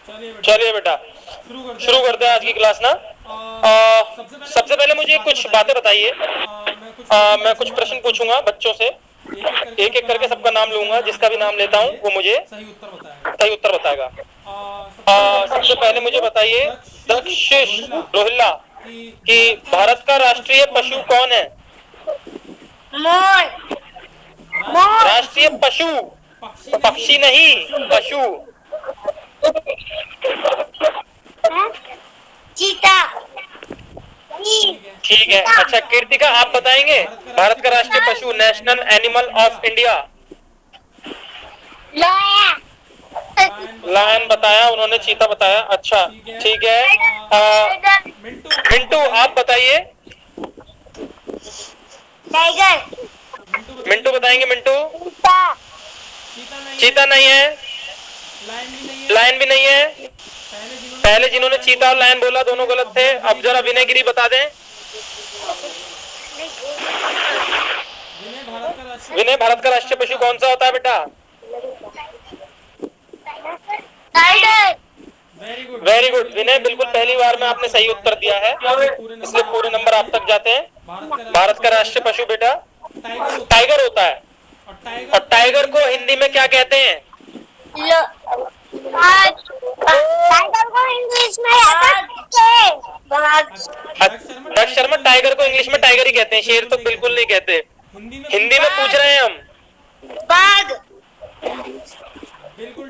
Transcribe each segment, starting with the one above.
चलिए बेटा शुरू करते हैं आज की क्लास ना। सबसे पहले मुझे कुछ बातें बताइए। मैं कुछ प्रश्न पूछूंगा बच्चों से, एक एक करके सबका नाम लूंगा, जिसका भी नाम लेता हूँ वो मुझे सही उत्तर बताएगा। सबसे पहले मुझे बताइए दक्षिश रोहिल्ला कि भारत का राष्ट्रीय पशु कौन है? मोर। राष्ट्रीय पशु, पक्षी नहीं, पशु। चीता। ठीक है। अच्छा कीर्तिका आप बताएंगे भारत का राष्ट्रीय पशु, national animal of India? Lion बताया उन्होंने, चीता बताया। अच्छा ठीक है। मिंटू आप बताइए। टाइगर। मिंटू बताएंगे। मिंटू चीता नहीं है, लायन भी नहीं है। पहले जिन्होंने चीता और लायन बोला दोनों गलत थे। अब जरा विनयगिरी बता दें। विनय भारत का राष्ट्रीय पशु कौन सा होता है बेटा? टाइगर। वेरी गुड विनय, बिल्कुल पहली बार में आपने सही उत्तर दिया है, इसलिए पूरे नंबर आप तक जाते हैं। भारत का राष्ट्रीय पशु बेटा टाइगर होता है। और टाइगर को हिंदी में क्या कहते हैं? टाइगर को इंग्लिश में दक्ष शर्मा टाइगर को इंग्लिश में टाइगर ही कहते हैं, शेर तो बिल्कुल नहीं कहते। हिंदी में पूछ रहे हैं हम। बाघ।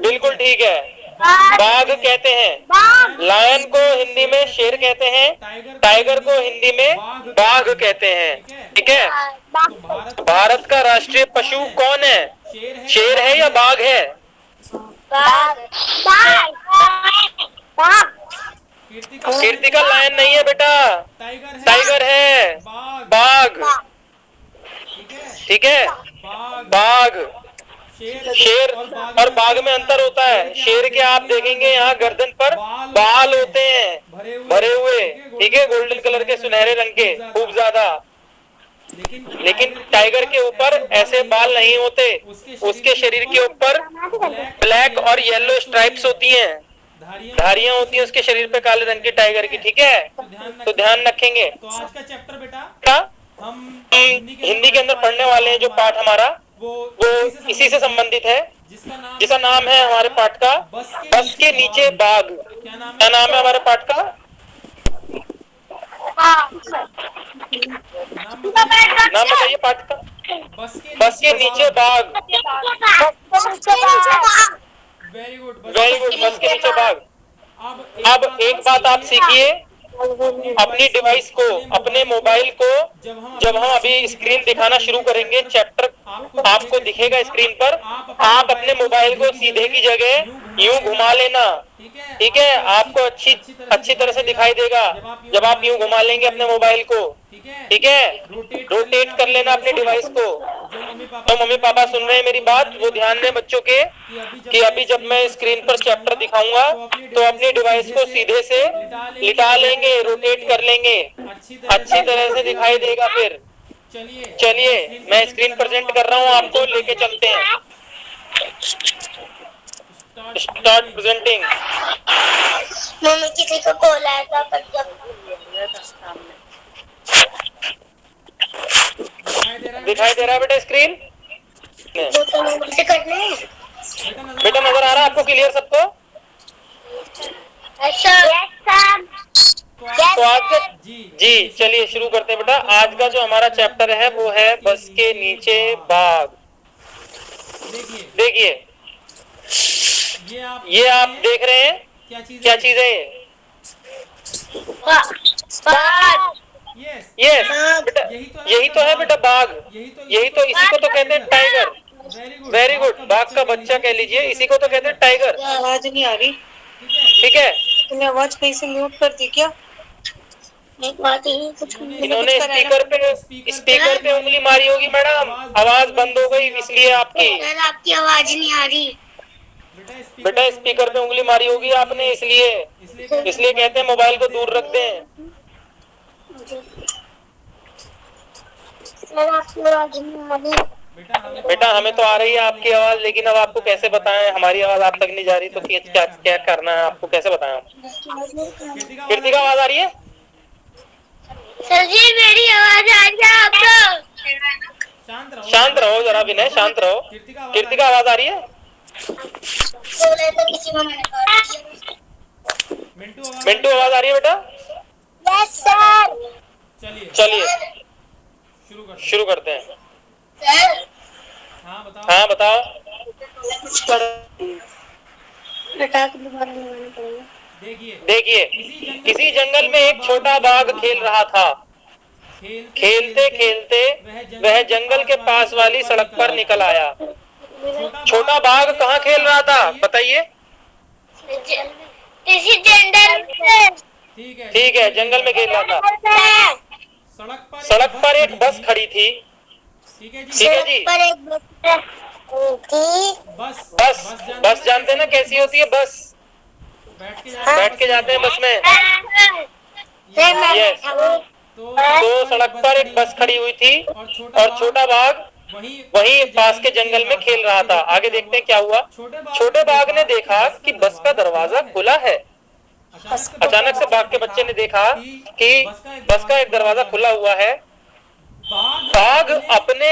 बिल्कुल ठीक है, बाघ कहते हैं। लायन को हिंदी में शेर कहते हैं, टाइगर को हिंदी में बाघ कहते हैं। ठीक है। भारत का राष्ट्रीय पशु कौन है? शेर है या बाघ है? कीर्तिका लायन नहीं है बेटा, टाइगर है, बाघ। ठीक है, बाघ। शेर और बाघ में अंतर होता है। शेर के आप देखेंगे यहाँ गर्दन पर बाल होते हैं भरे हुए, ठीक है, गोल्डन कलर के, सुनहरे रंग के, खूब ज्यादा। लेकिन टाइगर के ऊपर ऐसे बाल नहीं होते। उसके शरीर के ऊपर ब्लैक और येलो स्ट्राइप्स होती हैं, धारियां होती हैं उसके शरीर पे काले रंग की टाइगर की। ठीक है, तो ध्यान रखेंगे। तो आज का चैप्टर बेटा हम हिंदी के अंदर पढ़ने वाले हैं जो पाठ हमारा वो इसी से संबंधित है, जिसका नाम है हमारे पाठ का बस के नीचे बाघ। क्या नाम है हमारे पाठ का? नाम बताइए पाठ का। बस के नीचे बाघ। Very good. वेरी गुड, बस के नीचे बाघ। अब एक बात आप सीखिए, अपनी डिवाइस को, अपने मोबाइल को, जब हम अभी स्क्रीन दिखाना शुरू करेंगे, चैप्टर आपको दिखेगा स्क्रीन पर, आप अपने मोबाइल को सीधे की जगह यूं घुमा लेना। ठीक है, आपको अच्छी तरह से दिखाई देगा जब आप यूं घुमा लेंगे अपने मोबाइल को। ठीक है, रोटेट कर लेना अपने डिवाइस को। तो मम्मी पापा सुन रहे हैं मेरी बात, वो ध्यान दें बच्चों के कि अभी जब मैं स्क्रीन पर चैप्टर दिखाऊंगा तो अपनी डिवाइस को सीधे से लिटा लेंगे, रोटेट कर लेंगे, अच्छी तरह से दिखाई देगा। फिर चलिए मैं स्क्रीन प्रेजेंट कर रहा हूँ, आपको लेके चलते हैं। Start presenting. मम्मी किसी को कॉल आएगा पर दिखाई दे रहा है बेटा स्क्रीन? से करने बेटा नजर आ रहा है आपको क्लियर सबको? तो आज का जी चलिए शुरू करते हैं बेटा। आज का जो हमारा चैप्टर है वो है बस के नीचे बाघ। देखिए ये आप देख रहे हैं क्या चीज है ये? यस बेटा, यही तो है बेटा बाघ। यही तो, इसी को तो कहते हैं टाइगर। वेरी गुड, बाघ का बच्चा कह लीजिए, इसी को तो कहते हैं टाइगर। आवाज नहीं आ रही। ठीक है, तुमने आवाज कहीं से म्यूट कर दी क्या? इन्होंने स्पीकर पे उंगली मारी होगी मैडम, आवाज बंद हो गई इसलिए आपकी। आपकी आवाज नहीं आ रही बेटा स्पीकर पे उंगली मारी होगी आपने, इसलिए कहते हैं मोबाइल को दूर रख दें। आपकी आवाज नहीं आ रही। बेटा हमें तो आ रही है आपकी आवाज, लेकिन अब आपको कैसे बताएं, हमारी आवाज आप तक नहीं जा रही, तो क्या क्या करना है आपको, कैसे बताएं हम? कीर्तिका आवाज आ रही है? सर जी मेरी आवाज आ रही है आपको? शांत रहो जरा विनय, शांत रहो। कीर्तिका आवाज आ रही है? बोले तो किसी को मैंने कहा। मिंटू आवाज आ रही है बेटा? Yes sir. चलिए शुरू करते हैं। सर हाँ बताओ। देखिए किसी जंगल में एक छोटा बाघ खेल रहा था। खेलते खेलते वह जंगल के पास वाली सड़क पर निकल आया। छोटा बाघ कहाँ खेल रहा था बताइए? किसी जंगल में। ठीक है, जंगल में खेल रहा था। सड़क पर एक बस खड़ी थी। ठीक है जी। पर एक बस जानते ना कैसी होती है बस? बैठ के जाते हैं बस में। यस। तो सड़क पर एक बस खड़ी हुई थी और छोटा बाघ वहीं पास के जंगल में खेल रहा था। आगे देखते हैं क्या हुआ। छोटे बाघ ने देखा कि बस का दरवाजा खुला है। अचानक से बाघ के बच्चे ने देखा कि बस का एक दरवाजा खुला हुआ है। बाघ अपने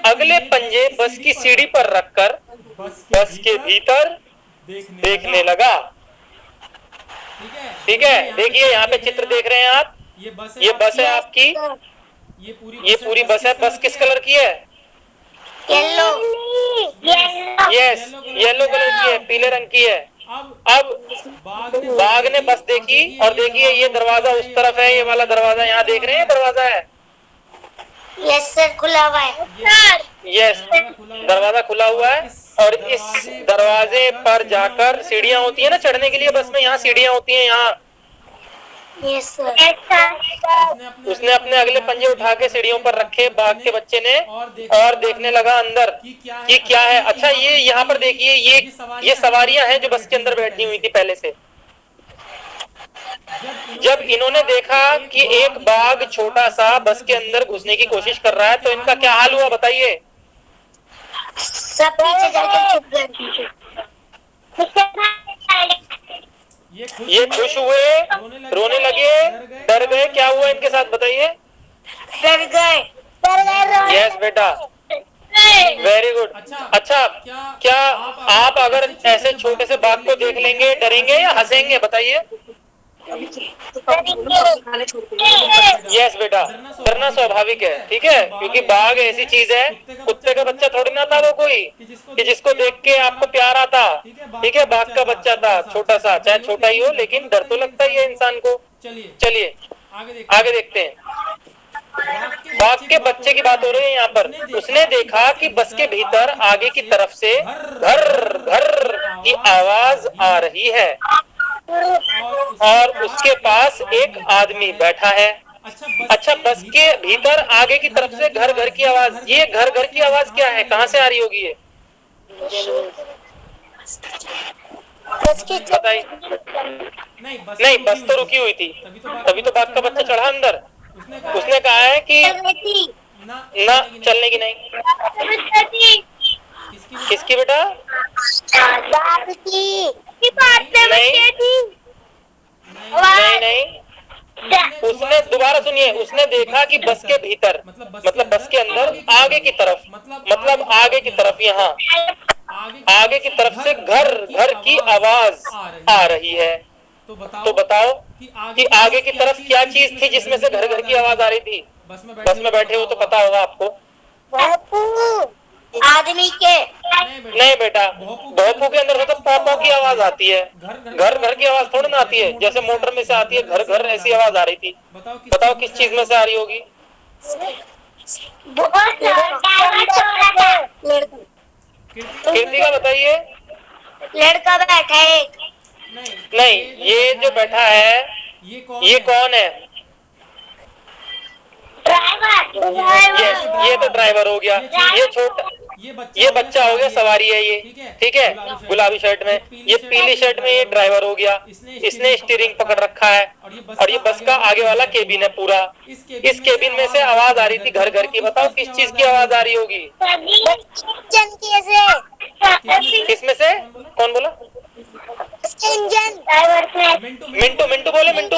अगले पंजे बस की सीढ़ी पर रखकर बस के भीतर देखने लगा। ठीक है, देखिए यहाँ पे चित्र देख रहे हैं आप। ये बस है आपकी, ये पूरी बस है। बस किस कलर की है? येलो। यस, येलो कलर की है, पीले रंग की है। अब बाघ ने बस देखी और देखिए ये दरवाजा उस तरफ है, ये वाला दरवाजा यहाँ देख रहे हैं, दरवाजा है। यस सर, खुला हुआ है सर। यस, दरवाजा खुला हुआ है और इस दरवाजे पर जाकर सीढ़ियाँ होती है ना चढ़ने के लिए बस में, यहाँ सीढ़ियाँ होती हैं यहाँ। Yes sir. उसने अपने अगले पंजे उठा के सीढ़ियों पर रखे बाघ के बच्चे ने और देखने लगा अंदर कि क्या है। अच्छा ये यहाँ पर देखिए, ये सवारियां हैं जो बस के अंदर बैठी हुई थी पहले से। जब इन्होंने देखा कि एक बाघ छोटा सा बस के अंदर घुसने की कोशिश कर रहा है तो इनका क्या हाल हुआ बताइए? सब पीछे जाके छुप गए। ये खुश हुए, रोने लगे, डर गए। क्या हुआ इनके साथ बताइए? डर गए। यस बेटा, वेरी गुड। अच्छा क्या आप अगर ऐसे छोटे से बाघ को देख लेंगे डरेंगे या हंसेंगे बताइए? यस बेटा, डरना स्वाभाविक है। ठीक है, क्योंकि बाघ ऐसी चीज है, कुत्ते का बच्चा थोड़ी ना था वो कोई कि जिसको देख के आपको प्यार आता। ठीक है, बाघ का बच्चा था छोटा सा, चाहे छोटा ही हो लेकिन डर तो लगता ही है इंसान को। चलिए आगे देखते हैं। बाघ के बच्चे की बात हो रही है यहाँ पर। उसने देखा कि बस के भीतर आगे की तरफ से घर घर की आवाज आ रही है और उसके पास एक आदमी बैठा है। अच्छा, बस के भीतर आगे की तरफ से घर घर की आवाज, ये घर घर की आवाज क्या है, कहाँ से आ रही होगी ये बताइए? नहीं, बस तो रुकी हुई थी, तभी तो बाघ का बच्चा चढ़ा अंदर। उसने कहा है कि ना चलने की नहीं। किसकी बेटा? नहीं, उसने दोबारा सुनिए। उसने देखा कि बस के भीतर मतलब बस के अंदर आगे की तरफ, मतलब आगे की तरफ, यहाँ आगे की तरफ से घर घर की आवाज आ रही है। तो बताओ कि आगे की तरफ क्या चीज थी जिसमें से घर घर की आवाज आ रही थी? बस में बैठे हो तो पता होगा आपको। आदमी के नहीं बेटा, भोपू के अंदर से तो पौ की आवाज आती है, घर घर की आवाज थोड़ी ना आती है। जैसे मोटर में से आती है घर घर, ऐसी आवाज आ रही थी। बताओ किस चीज में से आ रही होगी? कीर्तिका बताइए। लड़का बैठा है एक। नहीं, ये जो बैठा है ये कौन है? ड्राइवर। ये तो ड्राइवर हो गया। ये छोटा ये बच्चा हो गया, सवारी है ये, ठीक है, गुलाबी शर्ट में। ये पीली शर्ट में ये ड्राइवर हो गया, इसने स्टीयरिंग पकड़ रखा है। और ये बस का आगे वाला केबिन है पूरा। इस केबिन में से आवाज आ रही थी घर घर की। बताओ किस चीज की आवाज आ रही होगी? किसमें से? कौन बोला? मिंटू, मिंटू बोले, मिंटू।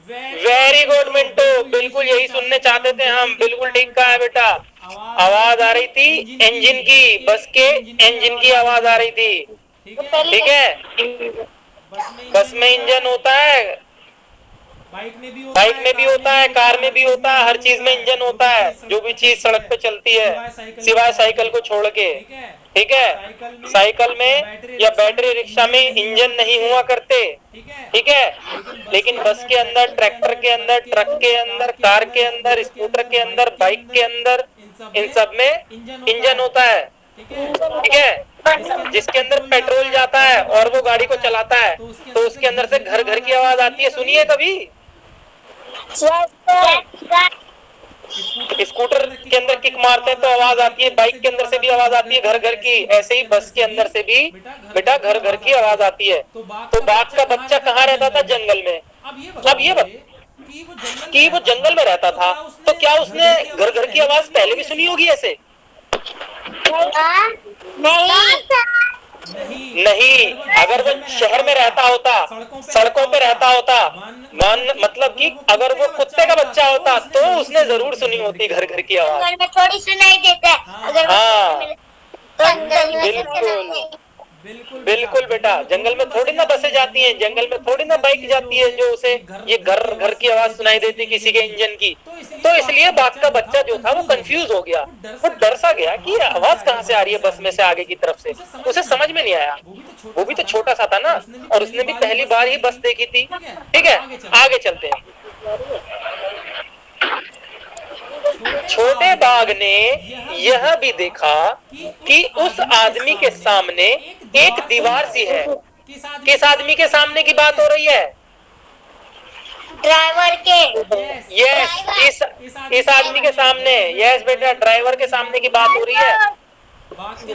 वेरी गुड मिंटू, बिल्कुल यही सुनने चाहते थे हम। बिल्कुल ठीक कहा है बेटा। आवाज आ रही थी इंजन की, बस के इंजन की आवाज आ रही थी, ठीक है। बस में इंजन होता है, बाइक में भी होता है, कार में भी होता है, हर चीज में इंजन होता है। जो भी चीज सड़क पे चलती है सिवाय साइकिल को छोड़ के, ठीक है। साइकिल में या बैटरी रिक्शा में इंजन नहीं हुआ करते, ठीक है। लेकिन बस के अंदर, ट्रैक्टर के अंदर, ट्रक के अंदर, कार के अंदर, स्कूटर के अंदर, बाइक के अंदर, इन सब में इंजन होता है, ठीक है। जिसके अंदर पेट्रोल जाता है और वो गाड़ी को चलाता है तो उसके अंदर से घर घर की आवाज आती है। सुनिए कभी? स्कूटर के अंदर किक मारते हैं तो आवाज आती है, बाइक के अंदर से भी आवाज आती है घर घर की। ऐसे ही बस के अंदर से भी बेटा घर घर की आवाज आती है। तो बाघ का बच्चा कहाँ रहता था? जंगल में। अब ये कि वो जंगल में रहता था तो क्या उसने घर घर की आवाज पहले भी सुनी होगी ऐसे? नहीं। अगर वो शहर में रहता होता, सड़कों पे रहता होता, मतलब कि अगर वो कुत्ते का बच्चा होता तो उसने जरूर सुनी होती घर घर की आवाज। में थोड़ी सुनाई देता है अगर हाँ बिल्कुल बिल्कुल बेटा। जंगल में थोड़ी ना बसें जाती हैं, जंगल में थोड़ी ना बाइक जाती है जो उसे ये घर घर की आवाज सुनाई देती किसी के इंजन की। तो इसलिए बाघ का बच्चा जो था वो कंफ्यूज हो गया, वो डर सा गया कि आवाज कहाँ से आ रही है बस में से, आगे की तरफ से। उसे समझ में नहीं आया। वो भी तो छोटा सा था ना, और उसने भी पहली बार ही बस देखी थी, ठीक है। आगे चलते हैं। छोटे बाघ ने यह भी देखा कि उस आदमी के सामने एक दीवार सी है। किस आदमी के सामने की बात हो रही है? ड्राइवर के। यस, इस आदमी के सामने। यस बेटा, ड्राइवर के सामने की बात हो रही है।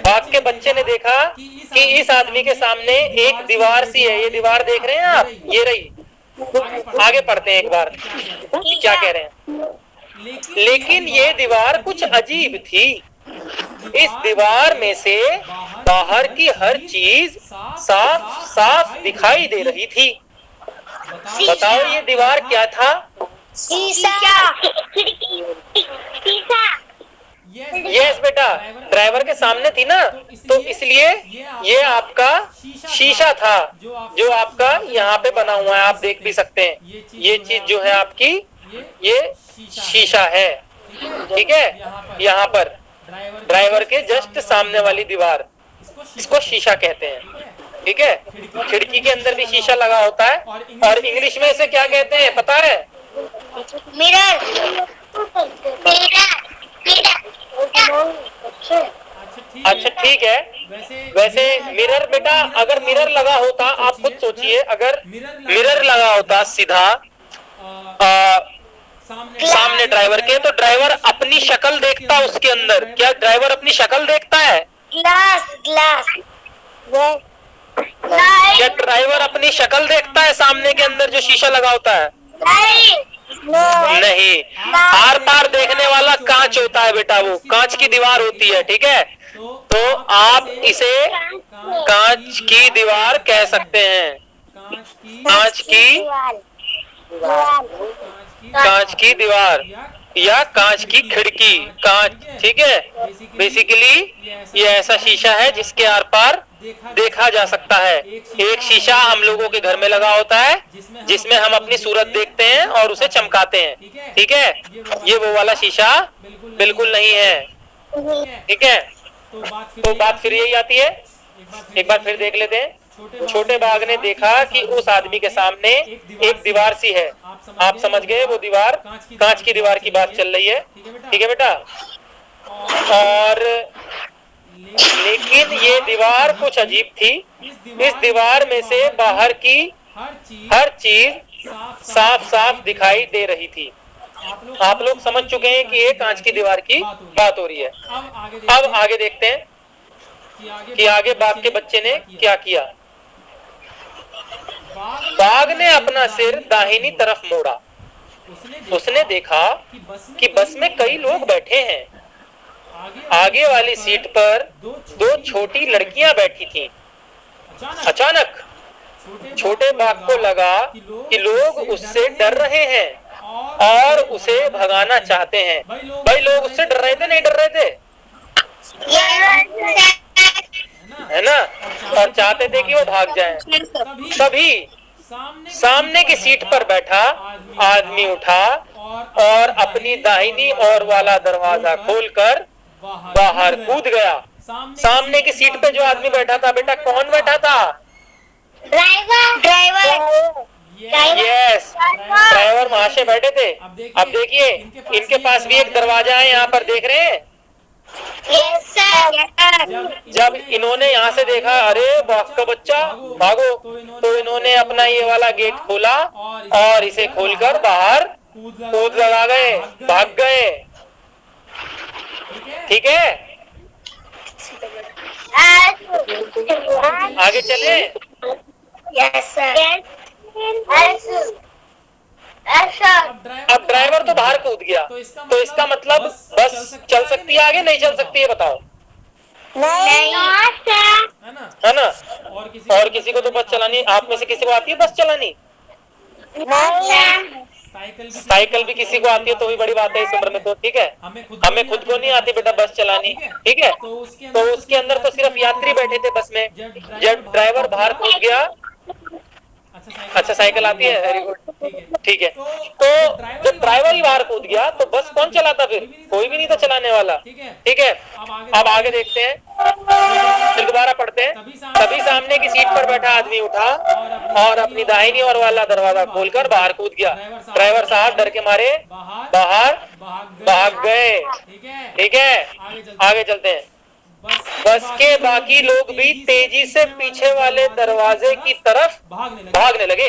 बाघ के बच्चे ने देखा कि इस आदमी के सामने एक दीवार सी है। ये दीवार देख रहे हैं आप? ये रही। आगे पढ़ते हैं एक बार क्या कह रहे हैं। लेकिन ये दीवार कुछ अजीब थी। इस दीवार में से बाहर की हर चीज साफ साफ दिखाई दे रही थी। बताओ ये दीवार क्या था? शीशा। यस बेटा, ड्राइवर के सामने थी ना, तो इसलिए ये आपका शीशा था जो आपका यहाँ पे बना हुआ है। आप देख भी सकते हैं। ये चीज जो है आपकी, ये शीशा है, ठीक है। यहाँ पर ड्राइवर के जस्ट सामने वाली दीवार, इसको शीशा कहते हैं, ठीक है। खिड़की के अंदर भी शीशा लगा होता है, और इंग्लिश में इसे क्या कहते हैं पता है? मिरर। अच्छा ठीक है। वैसे मिरर बेटा, अगर मिरर लगा होता, आप खुद सोचिए, अगर मिरर लगा होता सीधा सामने ड्राइवर के, तो ड्राइवर अपनी शक्ल देखता उसके अंदर। क्या ड्राइवर अपनी शक्ल देखता है? ग्लास। क्या ड्राइवर अपनी शक्ल देखता है सामने के अंदर जो शीशा लगा होता है? नहीं। आर पार देखने वाला कांच होता है बेटा, वो कांच की दीवार होती है, ठीक है। तो आप इसे कांच की दीवार कह सकते हैं। कांच की दीवार या कांच की खिड़की, कांच, ठीक है। बेसिकली ये ऐसा शीशा है जिसके आर पार देखा जा सकता है। एक शीशा हम लोगों के घर में लगा होता है जिसमें हम अपनी सूरत देखते हैं और उसे चमकाते हैं, ठीक है। ये वो वाला शीशा बिल्कुल नहीं है, ठीक है। तो बात फिर यही आती है, एक बार फिर देख लेते हैं। छोटे बाघ ने देखा कि उस आदमी के सामने एक दीवार सी है। आप समझ गए, वो दीवार कांच की दीवार की बात चल रही है, ठीक है बेटा। और लेकिन ये दीवार कुछ अजीब थी। इस दीवार में से बाहर की हर चीज साफ साफ दिखाई दे रही थी। आप लोग समझ चुके हैं कि ये कांच की दीवार की बात हो रही है। अब आगे देखते हैं कि आगे बाघ के बच्चे ने क्या किया। बाघ ने अपना सिर दाहिनी तरफ मोड़ा। उसने देखा कि बस में कई लोग बैठे हैं। आगे वाली सीट पर दो छोटी लड़कियां बैठी थीं। अचानक छोटे बाघ को लगा कि लोग उससे डर रहे हैं और उसे भगाना चाहते हैं। भाई लोग उससे डर रहे थे, नहीं डर रहे थे, है ना, और चाहते थे कि वो भाग जाए। तभी सामने की सीट पर बैठा आदमी उठा और अपनी दाहिनी ओर वाला दरवाजा खोलकर बाहर कूद गया। सामने की सीट पे जो आदमी बैठा था, बेटा कौन बैठा था? ड्राइवर यस, ड्राइवर महाशय बैठे थे। अब देखिए इनके पास भी एक दरवाजा है, यहाँ पर देख रहे हैं। जब इन्होंने यहाँ से देखा, अरे बाघ का बच्चा भागो, तो इन्होंने अपना ये वाला गेट खोला और इसे खोलकर बाहर कूद लगा गए, भाग गए। ठीक है, आगे चले। अब ड्राइवर तो बाहर कूद गया, तो इसका मतलब बस चल सकती है आगे, नहीं चल सकती है बताओ? है ना। और किसी को तो बस चलानी, आप में से किसी को आती है बस चलानी? साइकिल भी किसी को आती है तो भी बड़ी बात है इस उम्र में तो। ठीक है, हमें खुद को नहीं आती बेटा बस चलानी। ठीक है, तो उसके अंदर तो सिर्फ यात्री बैठे थे बस में। जब ड्राइवर बाहर कूद गया, अच्छा साइकिल आती है, वेरी गुड। ठीक है, तो जब ड्राइवर ही बाहर कूद गया तो बस कौन चलाता? फिर कोई भी नहीं था चलाने वाला। ठीक है, अब आगे देखते हैं, फिर दोबारा पढ़ते हैं। तभी सामने की सीट पर बैठा आदमी उठा और अपनी दाहिनी ओर वाला दरवाजा खोलकर बाहर कूद गया। ड्राइवर साहब डर के मारे बाहर भाग गए। ठीक है, आगे चलते हैं। बस के बाकी लोग भी तेजी से पीछे वाले दरवाजे की तरफ भागने लगे।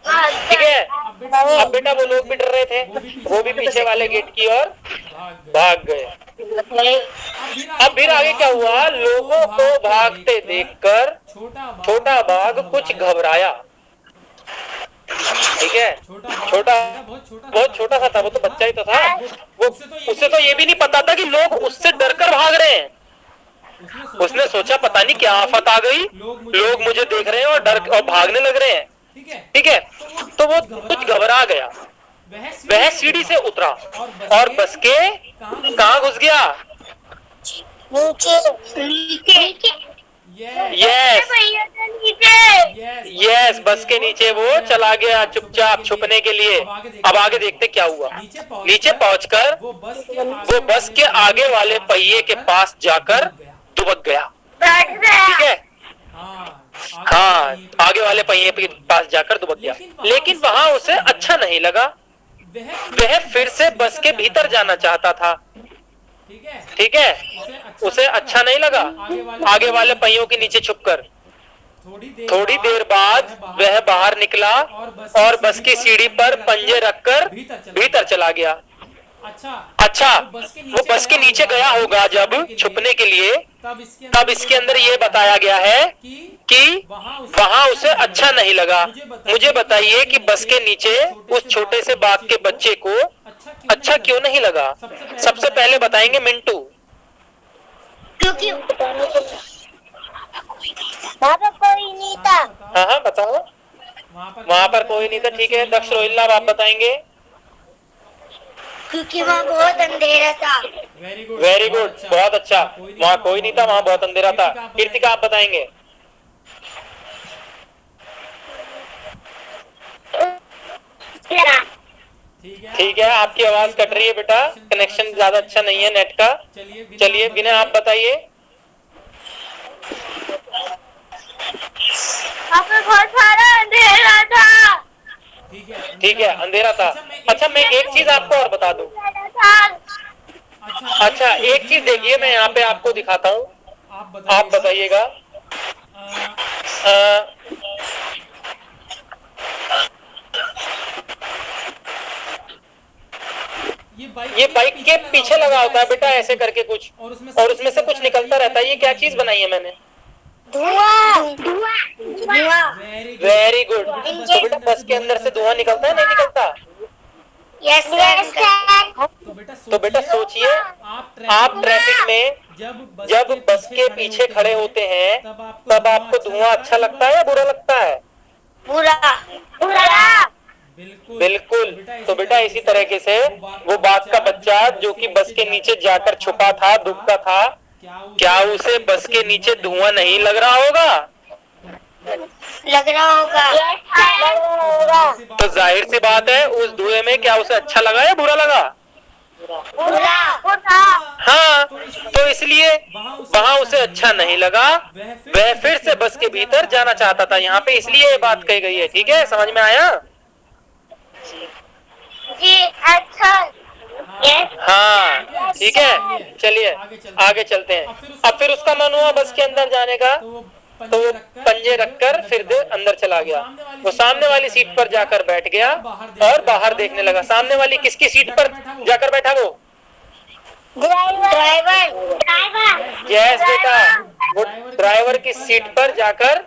ठीक है, अब बेटा वो लोग भी डर रहे थे, वो भी पीछे वाले गेट की ओर भाग गए। अब फिर आगे क्या हुआ? लोगों को भागते देखकर छोटा बाघ कुछ घबराया। ठीक है, बहुत छोटा सा था, वो तो बच्चा ही तो था। वो उससे तो ये भी नहीं पता था कि लोग उससे डरकर भाग रहे हैं। उसने सोचा पता नहीं क्या आफत आ गई, लोग मुझे देख रहे हैं और भागने लग रहे हैं। ठीक है, तो वो कुछ घबरा गया। वह सीढ़ी से उतरा और बस के कहाँ घुस गया? यस, बस के नीचे वो चला गया चुपचाप छुपने के लिए। अब आगे देखते क्या हुआ। नीचे पहुंचकर वो बस के आगे वाले पहिए के पास जाकर दुबक गया। ठीक है, हाँ, आगे वाले पहिए के पास जाकर दुबक गया। लेकिन वहां उसे अच्छा नहीं लगा। वह फिर से बस के भीतर जाना चाहता था। ठीक है, उसे अच्छा नहीं लगा आगे वाले पहियों के नीचे छुपकर। थोड़ी देर बाद वह बाहर निकला और बस की सीढ़ी पर पंजे रखकर भीतर चला गया। अच्छा, वो बस के नीचे गया होगा जब छुपने के लिए, तब इसके अंदर ये बताया गया है कि वहां उसे अच्छा नहीं लगा। मुझे बताइए कि बस के नीचे उस छोटे से बाघ के बच्चे को अच्छा क्यों नहीं लगा? सबसे पहले बताएंगे मिंटू। क्योंकि वहाँ पर कोई नहीं था। हाँ बताओ। वहाँ पर कोई नहीं था। ठीक है, दक्ष रोहिल्ला आप बताएंगे। क्योंकि वहाँ बहुत अंधेरा था। वेरी गुड, बहुत अच्छा। वहाँ कोई नहीं था, वहाँ बहुत अंधेरा था। कीर्तिका आप बताएंगे। ठीक है, आपकी आवाज कट रही है बेटा, कनेक्शन ज्यादा अच्छा नहीं है नेट का। चलिए विनय आप बताइए। वहाँ पर बहुत सारा अंधेरा था। ठीक है, अंधेरा था। अच्छा, मैं एक चीज आपको और बता दूं। अच्छा, एक चीज देखिए, मैं यहाँ पे आपको दिखाता हूँ, आप बताइएगा। ये बाइक के पीछे लगा होता है बेटा, ऐसे करके कुछ, और उसमें से कुछ निकलता रहता है। ये क्या चीज बनाई है मैंने? धुआं धुआं वेरी गुड। तो बेटा बस के अंदर से धुआं निकलता है नहीं निकलता? Yes sir. तो बेटा सोचिए, आप ट्रैफिक में जब बस के पीछे खड़े होते हैं तब आपको धुआं अच्छा लगता है या बुरा लगता है? बुरा बुरा। बिल्कुल। तो बेटा इसी तरीके से वो बाघ का बच्चा जो कि बस के नीचे जाकर छुपा था, दुबका था, क्या उसे बस के नीचे धुआं नहीं लग रहा होगा? लग रहा होगा। तो जाहिर सी बात है उस धुएं में क्या उसे अच्छा लगा या बुरा लगा? बुरा। हाँ, तो इसलिए वहां उसे अच्छा नहीं लगा, वह फिर से बस के भीतर जाना चाहता था। यहाँ पे इसलिए ये बात कही गई है। ठीक है, समझ में आया? जी अच्छा। हाँ ठीक है, चलिए आगे चलते हैं। अब फिर उसका मन हुआ बस के अंदर जाने का, तो वो पंजे रखकर फिर अंदर चला गया। वो सामने वाली सीट पर जाकर बैठ गया और बाहर देखने लगा। सामने वाली किसकी सीट पर जाकर बैठा वो? ड्राइवर। यस बेटा, वो ड्राइवर की सीट पर जाकर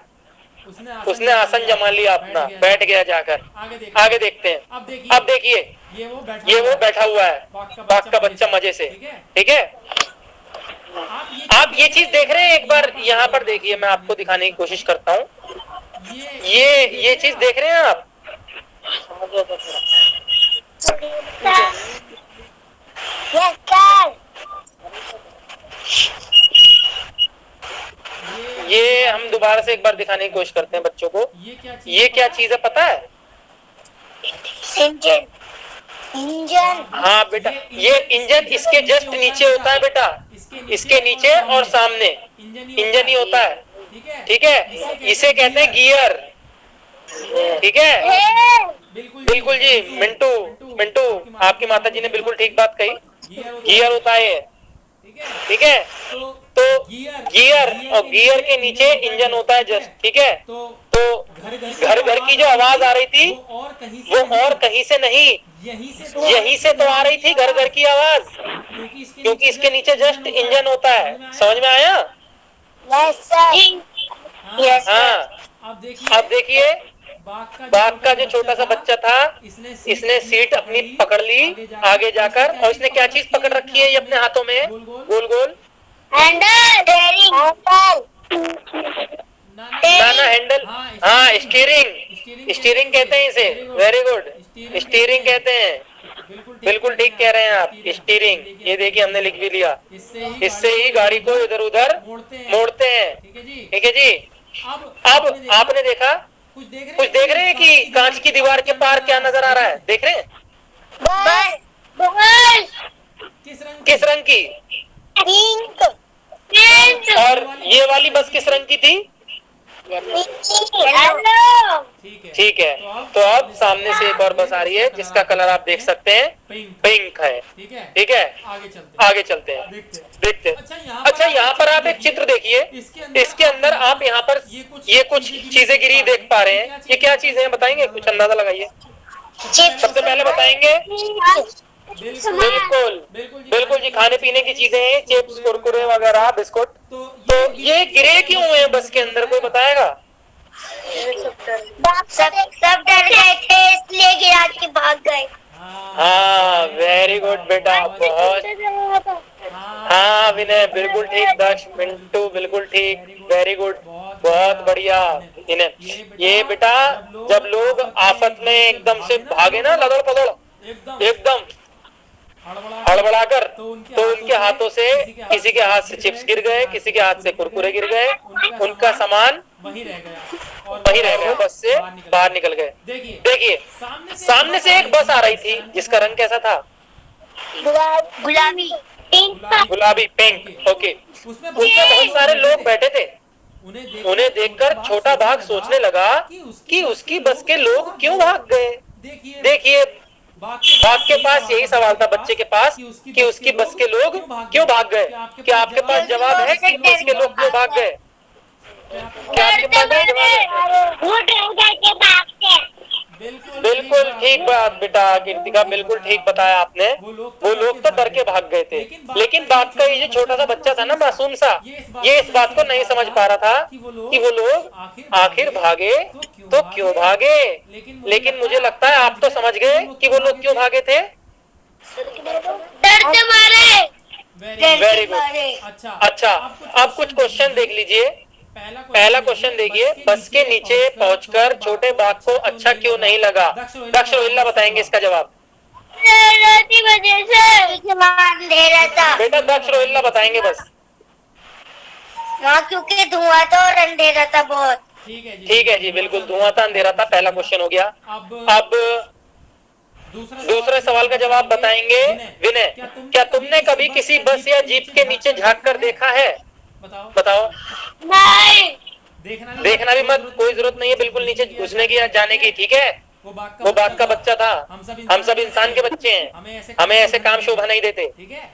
उसने आसन जमा लिया अपना, बैठ गया जाकर। आगे देखते हैं। अब देखिए, ये वो बैठा हुआ है, बाघ का बच्चा मजे से। ठीक है, आप ये चीज देख रहे हैं? एक बार यहाँ पर देखिए, मैं आपको दिखाने की कोशिश करता हूँ। ये चीज देख रहे हैं आप? ये हम दोबारा से एक बार दिखाने की कोशिश करते हैं बच्चों को। ये क्या चीज है पता है? इंजन। इंजन। हाँ बेटा, ये इंजन इसके जस्ट नीचे होता है बेटा, इसके नीचे और सामने इंजन ही होता है। ठीक है, इसे कहते हैं गियर। ठीक है, बिल्कुल जी मिंटू, आपकी माता जी ने बिल्कुल ठीक बात कही। गियर होता है। ठीक है, तो गियर और गियर के नीचे इंजन होता है जस्ट। ठीक है, तो घर घर की जो आवाज आ रही थी वो और कहीं से नहीं, यहीं से तो आ रही थी घर घर की आवाज, क्योंकि इसके नीचे जस्ट इंजन होता है। समझ में आया? हाँ, अब देखिए, बाघ का जो छोटा सा बच्चा था, इसने सीट अपनी पकड़ ली आगे जाकर, और इसने क्या चीज पकड़ रखी है ये अपने हाथों में? गोल गोल ना हैंडल। हाँ, स्टीयरिंग कहते हैं इसे। वेरी गुड, स्टीयरिंग कहते हैं। बिल्कुल ठीक कह रहे हैं आप, स्टीयरिंग। ये देखिए हमने लिख भी लिया। इससे ही गाड़ी को इधर उधर मोड़ते हैं। ठीक है जी। अब आपने देखा, कुछ देख रहे हैं कि कांच की दीवार के पार क्या नजर आ रहा है? देख रहे हैं? किस रंग की? और ये वाली बस किस रंग की थी? ठीक है, तो अब सामने से एक और बस आ रही है जिसका कलर आप देख सकते हैं, पिंक है। ठीक है, आगे चलते हैं, देखते हैं। अच्छा, यहाँ पर आप एक चित्र देखिए। इसके अंदर आप यहाँ पर ये कुछ चीजें गिरी देख पा रहे हैं। ये क्या चीजें हैं बताएंगे? कुछ अंदाजा लगाइए। सबसे पहले बताएंगे। बिल्कुल जी, खाने पीने की चीजें हैं, चिप्स, कुरकुरे वगैरह, बिस्कुट। तो ये गिरे क्यों हुए हैं बस के अंदर, कोई बताएगा? सब डर गए थे इसलिए गिरा के भाग गए। हाँ, वेरी गुड बेटा, बहुत। हाँ विनय, बिल्कुल ठीक। दक्ष, मिंटू, बिल्कुल ठीक। वेरी गुड, बहुत बढ़िया। इन्हें ये बेटा, जब लोग आफत में एकदम से भागे ना, लदड़ पदड़ एकदम हड़बड़ाकर, तो उनके हाथों से किसी के हाथ से चिप्स गिर गए, किसी के हाथ से कुरकुरे गिर गए, उनका सामान वहीं रह गया, बस से बाहर निकल गए। देखिए, सामने से एक बस आ रही थी जिसका रंग कैसा था? गुलाबी, पिंक। ओके, उसमें बहुत सारे लोग बैठे थे। उन्हें देखकर छोटा बाघ सोचने लगा कि उसकी बस के लोग क्यों भाग गए। देखिए, बाघ के पास यही सवाल था, बच्चे के पास, कि उसकी बस के लोग क्यों भाग गए। क्या आपके पास जवाब है कि बस के लोग क्यों भाग गए? क्या आपके पास जवाब है? बिल्कुल ठीक बात बेटा कीर्तिका, बिल्कुल ठीक बताया आपने। वो लोग तो डर के भाग गए थे, लेकिन बात का ये छोटा सा बच्चा था ना, मासूम सा, ये इस बात को नहीं समझ पा रहा था कि वो लोग आखिर भागे तो क्यों भागे। लेकिन मुझे लगता है आप तो समझ गए कि वो लोग क्यों भागे थे। डर से मारे। Very good. अच्छा, अब कुछ क्वेश्चन देख लीजिए। पहला क्वेश्चन देखिए, बस के नीचे पहुंचकर छोटे बाघ को अच्छा क्यों नहीं लगा। दक्ष रोहिल्ला बताएंगे इसका जवाब। की वजह से अंधेरा था बेटा दक्ष रोहिल्ला बताएंगे बस। वहाँ, क्योंकि धुआं था और अंधेरा था बहुत। ठीक है जी, बिल्कुल धुआं था, अंधेरा था, पहला क्वेश्चन हो गया। अब दूसरे सवाल का जवाब बताएंगे विनय। क्या तुमने कभी किसी बस या जीप के नीचे झांक कर देखा है। बताओ। नहीं, देखना भी मत, कोई जरूरत नहीं है बिल्कुल नीचे घुसने की या जाने की, ठीक है। वो बाघ का बच्चा था, हम सब इंसान के बच्चे हैं, हमें ऐसे काम शोभा नहीं देते,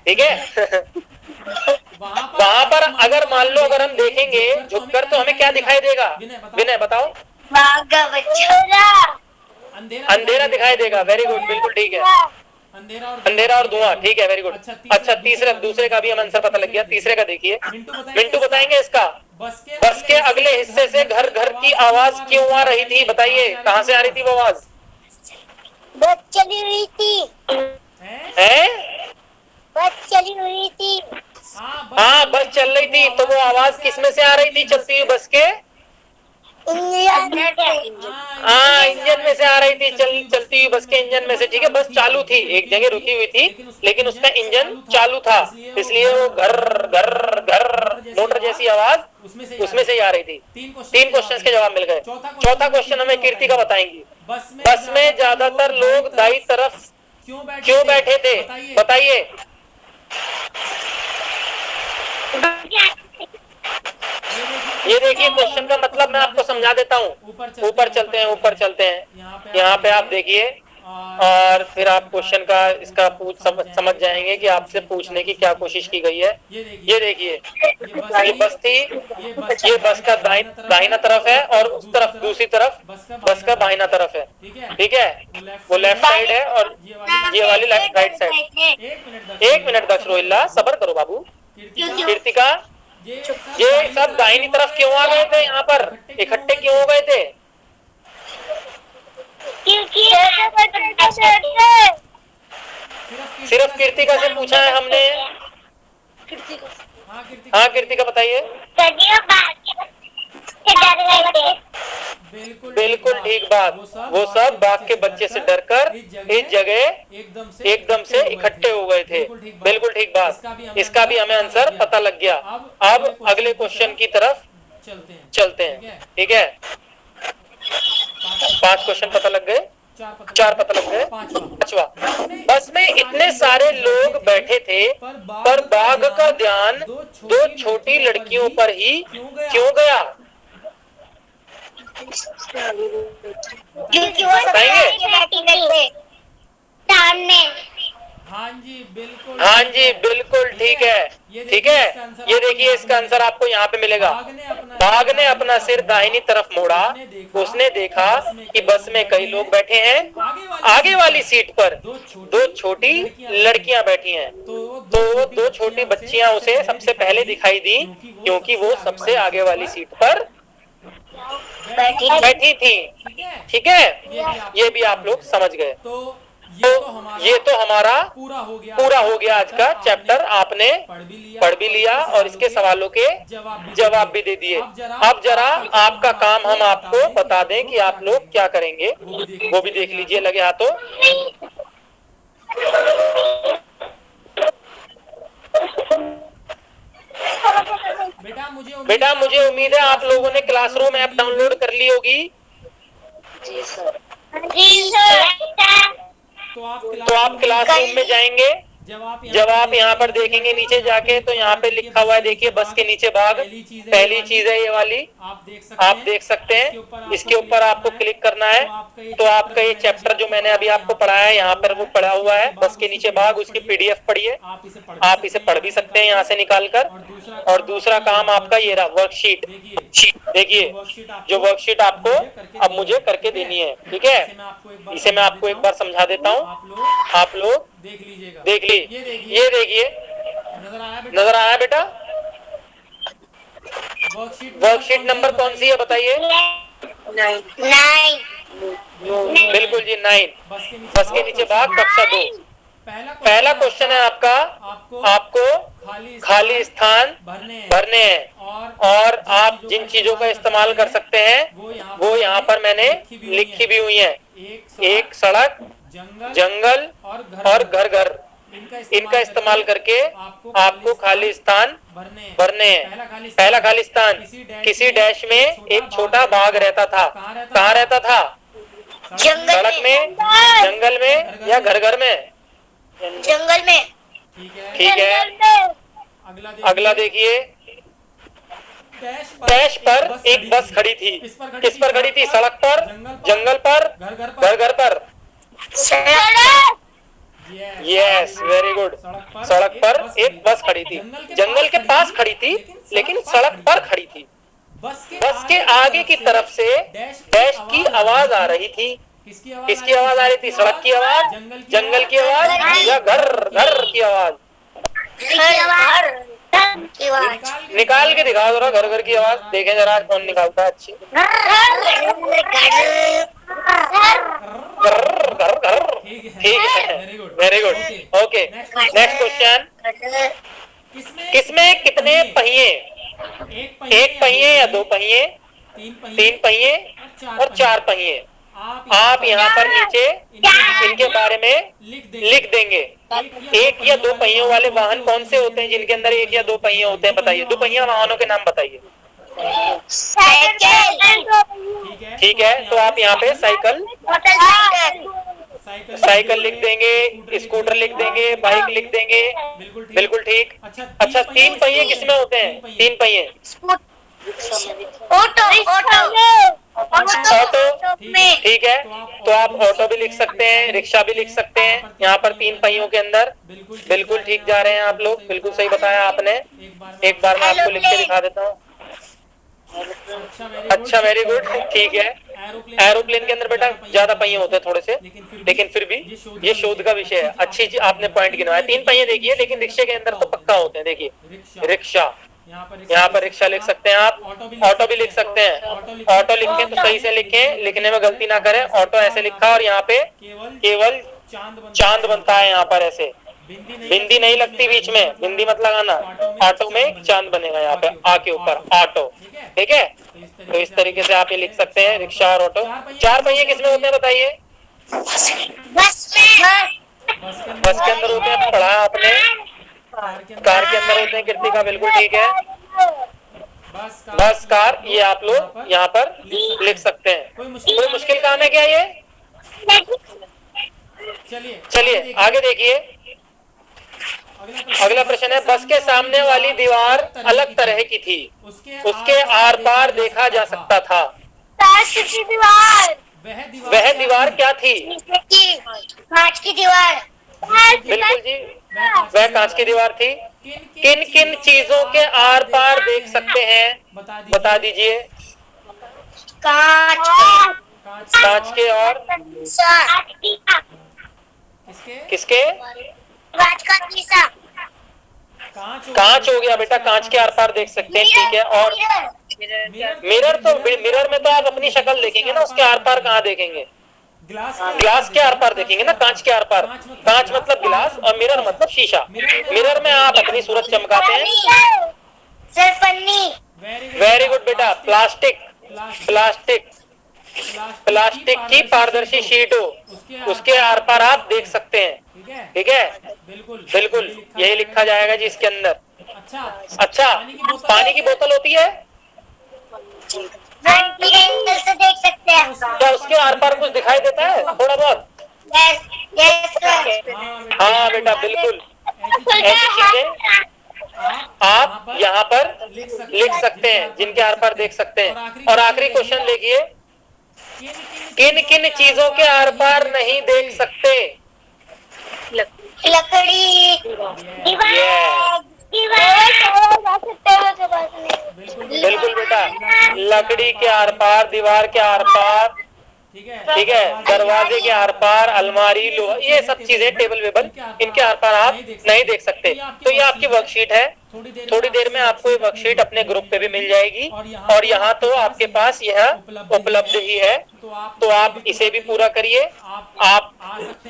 ठीक है। वहाँ पर अगर मान लो अगर हम देखेंगे झुककर तो हमें क्या दिखाई देगा। विनय बताओ। बाघ का बच्चा, अंधेरा दिखाई देगा, वेरी गुड, बिल्कुल ठीक है। अंधेरा और धुआं, ठीक है, वेरी गुड। अच्छा दूसरे का भी हम आंसर पता लग गया, तीसरे का देखिए। मिंटू बताएंगे इसका। बस के अगले हिस्से से घर घर की आवाज क्यों आ रही थी, बताइए कहाँ से आ रही थी वो आवाज। बस चली हुई थी, बस चली हुई थी। हाँ बस चल रही थी, तो वो आवाज किसमें से आ रही थी चलती हुई बस के। हाँ इंजन में से आ रही थी, चलती हुई बस के इंजन में से, ठीक है। बस चालू थी, एक जगह रुकी हुई थी, लेकिन उसका इंजन चालू था, इसलिए वो घर घर घर मोटर जैसी आवाज उसमें से ही आ रही थी। 3 क्वेश्चन के जवाब मिल गए। चौथा क्वेश्चन हमें कीर्तिका बताएंगी। बस में ज्यादातर लोग दाई तरफ क्यों बैठे थे, बताइए। ये देखिए क्वेश्चन का मतलब मैं आपको समझा देता हूँ। ऊपर चलते हैं। यहाँ पे आप देखिए और फिर आप क्वेश्चन का इसका समझ जाएंगे कि आपसे पूछने की क्या कोशिश की गई है। ये देखिए ये बस थी, ये बस का दाहिना तरफ है और उस तरफ दूसरी तरफ बस का बाहिना तरफ है, ठीक है। वो लेफ्ट साइड है और ये वाली राइट साइड। 1 मिनट दक्ष रोहिल्ला, सब्र करो बाबू। कीर्तिका, ये सब दाहिनी तरफ क्यों आ गए थे, यहाँ पर इकट्ठे क्यों हो गए थे। सिर्फ कीर्तिका से पूछा है हमने। हाँ कीर्तिका बताइए। बिल्कुल ठीक बात, वो सब बाघ के बच्चे से डरकर इस जगह एकदम से इकट्ठे हो गए थे, बिल्कुल ठीक बात। इसका भी हमें आंसर पता लग गया। अब अगले क्वेश्चन की तरफ चलते हैं, ठीक है। 5 क्वेश्चन पता लग गए, 4 पता लग गए। 5वां, बस में इतने सारे लोग बैठे थे पर बाघ का ध्यान 2 छोटी लड़कियों पर ही क्यों गया, क्योंकि वो सामने। हाँ जी बिल्कुल ठीक है, ठीक है। ये देखिए इसका आंसर आपको यहाँ पे मिलेगा। बाघ ने अपना सिर दाहिनी तरफ मोड़ा, उसने देखा कि बस में कई लोग बैठे हैं, आगे वाली सीट पर 2 छोटी लड़कियां बैठी हैं, तो 2 छोटी बच्चियां उसे सबसे पहले दिखाई दी क्योंकि वो सबसे आगे वाली सीट पर बैठी थी, ठीक है। ये भी आप लोग समझ गए। तो ये तो हमारा पूरा हो गया आज का चैप्टर। आपने पढ़ भी लिया और इसके सवालों के जवाब भी दे दिए। अब जरा आपका काम हम आपको बता दें कि आप लोग क्या करेंगे, वो भी देख लीजिए लगे हाथों। बेटा मुझे उम्मीद है आप लोगों ने क्लासरूम ऐप डाउनलोड कर ली होगी। जी सर। तो आप क्लासरूम में जाएंगे, जब आप यहाँ पर देखेंगे नीचे जाके तो यहाँ पे लिखा हुआ है, देखिए बस के नीचे भाग, पहली चीज है ये वाली, आप देख सकते हैं। इसके ऊपर आपको क्लिक करना है तो आपका ये चैप्टर जो मैंने अभी आपको पढ़ाया है यहाँ पर वो पढ़ा हुआ है, बस के नीचे भाग, उसकी PDF पढ़िए, आप इसे पढ़ भी सकते हैं यहाँ से निकाल कर। और दूसरा काम आपका ये रहा वर्कशीट, देखिए जो वर्कशीट आपको अब मुझे करके देनी है, ठीक है। इसे मैं आपको एक बार समझा देता हूँ, आप लोग देख ली, ये देखिए नजर आया बेटा। वर्कशीट नंबर कौन सी है बताइए? 9। बिल्कुल जी 9। बस के नीचे भाग, कक्षा 2। पहला क्वेश्चन है आपका, आपको खाली स्थान भरने हैं और आप जिन चीजों का इस्तेमाल कर सकते हैं वो यहाँ पर मैंने लिखी भी हुई है। एक सड़क, जंगल और घर घर, इनका इस्तेमाल करके आपको खाली स्थान भरने हैं। पहला खाली स्थान, किसी डैश में एक छोटा बाघ रहता था। कहाँ रहता था? सड़क में, जंगल में या घर घर में? जंगल में। ठीक है, अगला देखिए। डैश पर एक बस खड़ी थी, किस पर खड़ी थी? सड़क पर, जंगल पर, घर घर पर? Yes, very good. सड़क पर एक बस खड़ी थी, जंगल के पास खड़ी थी लेकिन सड़क पर खड़ी थी। बस के आगे की तरफ से डैश की आवाज आ रही थी। किसकी आवाज आ रही थी? सड़क की आवाज, जंगल की आवाज या घर घर की आवाज? निकाल के दिखाओ जरा घर घर की आवाज, देखें जरा कौन निकालता है अच्छी। घर घर, ठीक है, very good, okay. Next question, किसमें कितने पहिए? एक पहिए या दो पहिए, तीन पहिए और चार पहिए? आप यहाँ पर नीचे इनके बारे में लिख देंगे। एक या दो पहियों वाले वाहन कौन से होते हैं जिनके अंदर एक या दो पहिए होते हैं? बताइए, दो पहिया वाहनों के नाम बताइए। ठीक है, तो आप यहाँ पे साइकिल लिख देंगे, स्कूटर लिख देंगे, बाइक लिख देंगे, बिल्कुल ठीक। अच्छा, तीन पहिए किसमें होते हैं? तीन पहिए ऑटो ठीक है, तो आप ऑटो भी लिख सकते हैं, रिक्शा भी लिख सकते हैं यहाँ पर तीन पहियों के अंदर। बिल्कुल ठीक जा रहे हैं आप लोग, बिल्कुल सही बताया आपने। एक बार मैं आपको लिख के दिखा देता हूँ। अच्छा, वेरी गुड, ठीक है। एरोप्लेन के अंदर बेटा ज्यादा पहिए होते हैं थोड़े से, लेकिन फिर भी ये शोध का विषय है। अच्छी चीज आपने पॉइंट गिनवाया। तीन पहिए देखिए, लेकिन रिक्शे के अंदर तो पक्का होते हैं। देखिए रिक्शा, यहाँ पर रिक्शा लिख सकते हैं आप, ऑटो भी लिख सकते हैं। ऑटो लिखें तो सही से लिखें, लिखने में गलती ना करें। ऑटो ऐसे लिखा और यहाँ पे केवल चांद बनता है यहाँ पर ऐसे, बिंदी नहीं लगती बीच में, बिंदी मत लगाना। ऑटो में चांद बनेगा यहाँ पे आ के ऊपर, ऑटो, ठीक है। तो इस तरीके से आप ये लिख सकते हैं, रिक्शा और ऑटो। चार पहिए किसमें होते हैं बताइए? बस के अंदर होते हैं, पढ़ा आपने। कार के अंदर होते हैं, कृतिका बिल्कुल ठीक है। बस, कार, ये आप लोग यहाँ पर लिख सकते हैं। कोई मुश्किल काम है क्या ये? चलिए आगे देखिए। अगला प्रश्न है, बस के सामने वाली दीवार अलग तरह की थी, उसके आर पार देखा जा सकता था। वह दीवार क्या थी? कांच की दीवार। बिल्कुल जी, वह कांच की दीवार थी। किन किन चीजों के आर पार देख सकते हैं बता दीजिए? कांच के और किसके? कांच हो गया बेटा, कांच के आर पार देख सकते हैं, ठीक है। और मिरर, तो मिरर में तो आप अपनी शक्ल देखेंगे ना, उसके आर पार कहाँ देखेंगे? ग्लास के आर पार देखेंगे ना, कांच के आर पार। कांच मतलब गिलास और मिरर मतलब शीशा। मिरर में आप अपनी सूरत चमकाते हैं। वेरी गुड बेटा। प्लास्टिक की पारदर्शी शीट हो, उसके आर पार आप देख सकते हैं, ठीक है। बिल्कुल यही लिखा जाएगा जी इसके अंदर। अच्छा, पानी की बोतल होती है, देख सकते हैं। क्या उसके आर पार कुछ दिखाई देता है थोड़ा बहुत? हाँ बेटा, बिल्कुल ऐसी चीजें आप यहाँ पर लिख सकते हैं, जिनके आर पार देख सकते हैं। और आखिरी क्वेश्चन देखिए, किन किन चीजों के आर पार नहीं देख सकते? लकड़ी, बिल्कुल बेटा, लकड़ी के आर पार, दीवार के आर पार, ठीक है, दरवाजे के आर पार, अलमारी, लोहा, ये सब चीजें टेबल वेबल, इनके आर पार आप नहीं देख सकते। तो ये आपकी वर्कशीट है। थोड़ी देर में आपको ये वर्कशीट अपने ग्रुप पे भी मिल जाएगी, और यहाँ तो आपके पास यह उपलब्ध ही है, तो आप इसे भी पूरा करिए। आप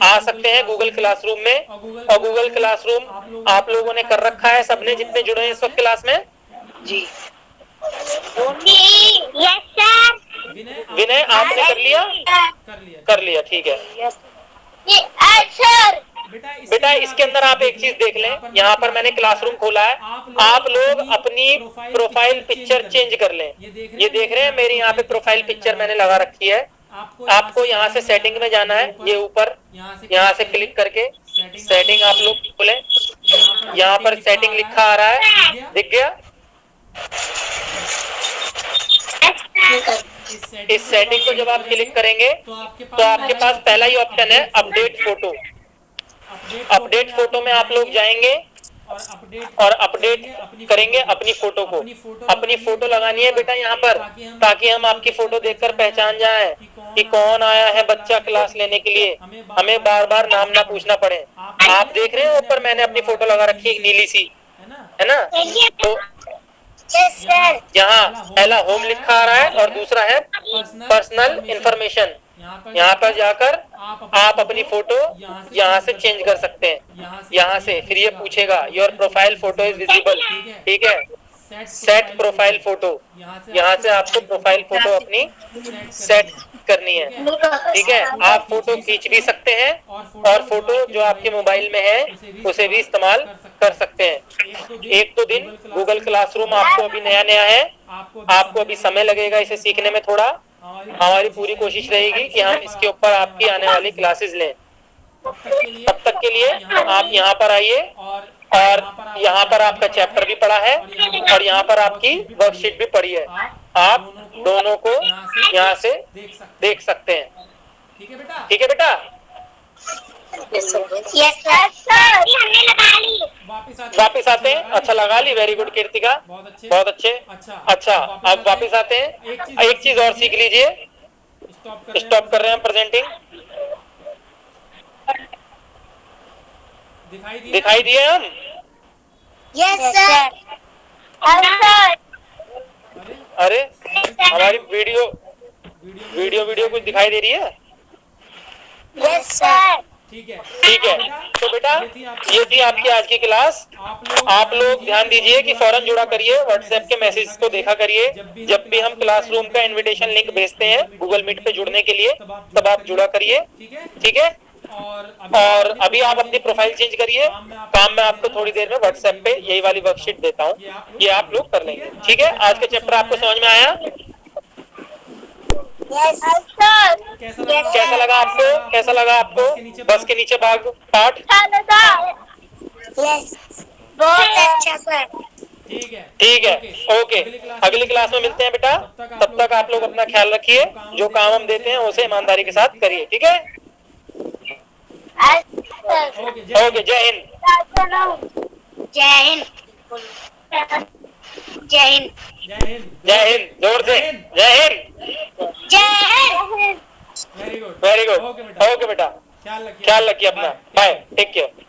आ सकते हैं गूगल क्लासरूम में, और गूगल क्लासरूम आप लोगों ने कर रखा है, सबने जितने जुड़े हैं इस वक्त क्लास में। जी यस सर। विनय, आपने कर लिया? कर लिया, ठीक है। सर बेटा इसके अंदर आप एक चीज देख लें, यहाँ पर मैंने क्लासरूम खोला है, आप लोग अपनी प्रोफाइल पिक्चर चेंज कर लें। ये देख रहे हैं, मेरी यहाँ पे प्रोफाइल पिक्चर मैंने लगा रखी है। आपको यहाँ से सेटिंग में जाना है, ये ऊपर, यहाँ से क्लिक करके सेटिंग आप लोग खोलें। यहाँ पर सेटिंग लिखा आ रहा है, दिख गया? इस सेटिंग को जब आप क्लिक करेंगे तो आपके पास पहला ही ऑप्शन है अपडेट फोटो। अपडेट फोटो में आप लोग जाएंगे और अपडेट करेंगे अपनी फोटो को। अपनी फोटो लगानी है बेटा यहाँ पर, ताकि हम आपकी फोटो देखकर पहचान जाएं कि कौन आया है बच्चा क्लास लेने के लिए, हमें बार बार नाम ना पूछना पड़े। आप देख रहे हैं ऊपर मैंने अपनी फोटो लगा रखी है, नीली सी, है ना? तो यहाँ पहला होम लिखा आ रहा है और दूसरा है पर्सनल इंफॉर्मेशन। यहाँ पर जाकर आप अपनी फोटो यहाँ से चेंज कर सकते हैं। यहाँ से फिर ये पूछेगा your profile photo is visible, ठीक है, सेट प्रोफाइल फोटो। यहाँ से आपको प्रोफाइल फोटो अपनी सेट करनी है, ठीक है। आप फोटो खींच भी सकते हैं और फोटो जो आपके मोबाइल में है उसे भी इस्तेमाल कर सकते हैं। एक तो दिन गूगल क्लासरूम आपको अभी नया नया है, आपको अभी समय लगेगा इसे सीखने में थोड़ा। हमारी पूरी कोशिश रहेगी कि हम इसके ऊपर आपकी आने वाली क्लासेस लें। तब तक के लिए आप यहाँ पर आइए, और यहाँ पर आपका चैप्टर भी पढ़ा है और यहाँ पर आपकी वर्कशीट भी पढ़ी है। आप दोनों को यहाँ से देख सकते हैं, ठीक है बेटा? यस सर, हमने लगा ली। वापिस आते हैं, अच्छा लगा ली, वेरी गुड कीर्तिका, बहुत अच्छे। अच्छा अब वापिस आते हैं, एक चीज और सीख लीजिए। स्टॉप कर रहे हैं प्रेजेंटिंग, दिखाई दिए हम? Yes sir. अरे हमारी वीडियो कुछ दिखाई दे रही है? Yes sir. ठीक है। तो बेटा ये थी आपकी आज की क्लास। आप लोग ध्यान दीजिए कि फौरन जुड़ा करिए, व्हाट्सएप के मैसेज को देखा करिए। जब भी हम क्लासरूम का इनविटेशन लिंक भेजते हैं गूगल मीट पे जुड़ने के लिए, तब आप जुड़ा करिए, ठीक है? और अभी आप अपनी प्रोफाइल चेंज करिए। काम मैं आपको थोड़ी देर में व्हाट्सएप पे यही वाली वर्कशीट देता हूँ, ये आप लोग कर लेंगे, ठीक है? आज का चैप्टर आपको समझ में आया? कैसा लगा आपको? बस के नीचे भाग पाठ? बहुत अच्छा सर। ठीक है, ओके। अगली क्लास में मिलते हैं बेटा, तब तक आप लोग अपना ख्याल रखिए। जो काम हम देते हैं उसे ईमानदारी के साथ करिए, ठीक है? ओके, जय हिंद। जय हिंद। जय हिंद। जय हिंद, जोर से जय हिंद। जय हिंद। वेरी गुड, ओके बेटा, ख्याल रखिए अपना, बाय, टेक केयर।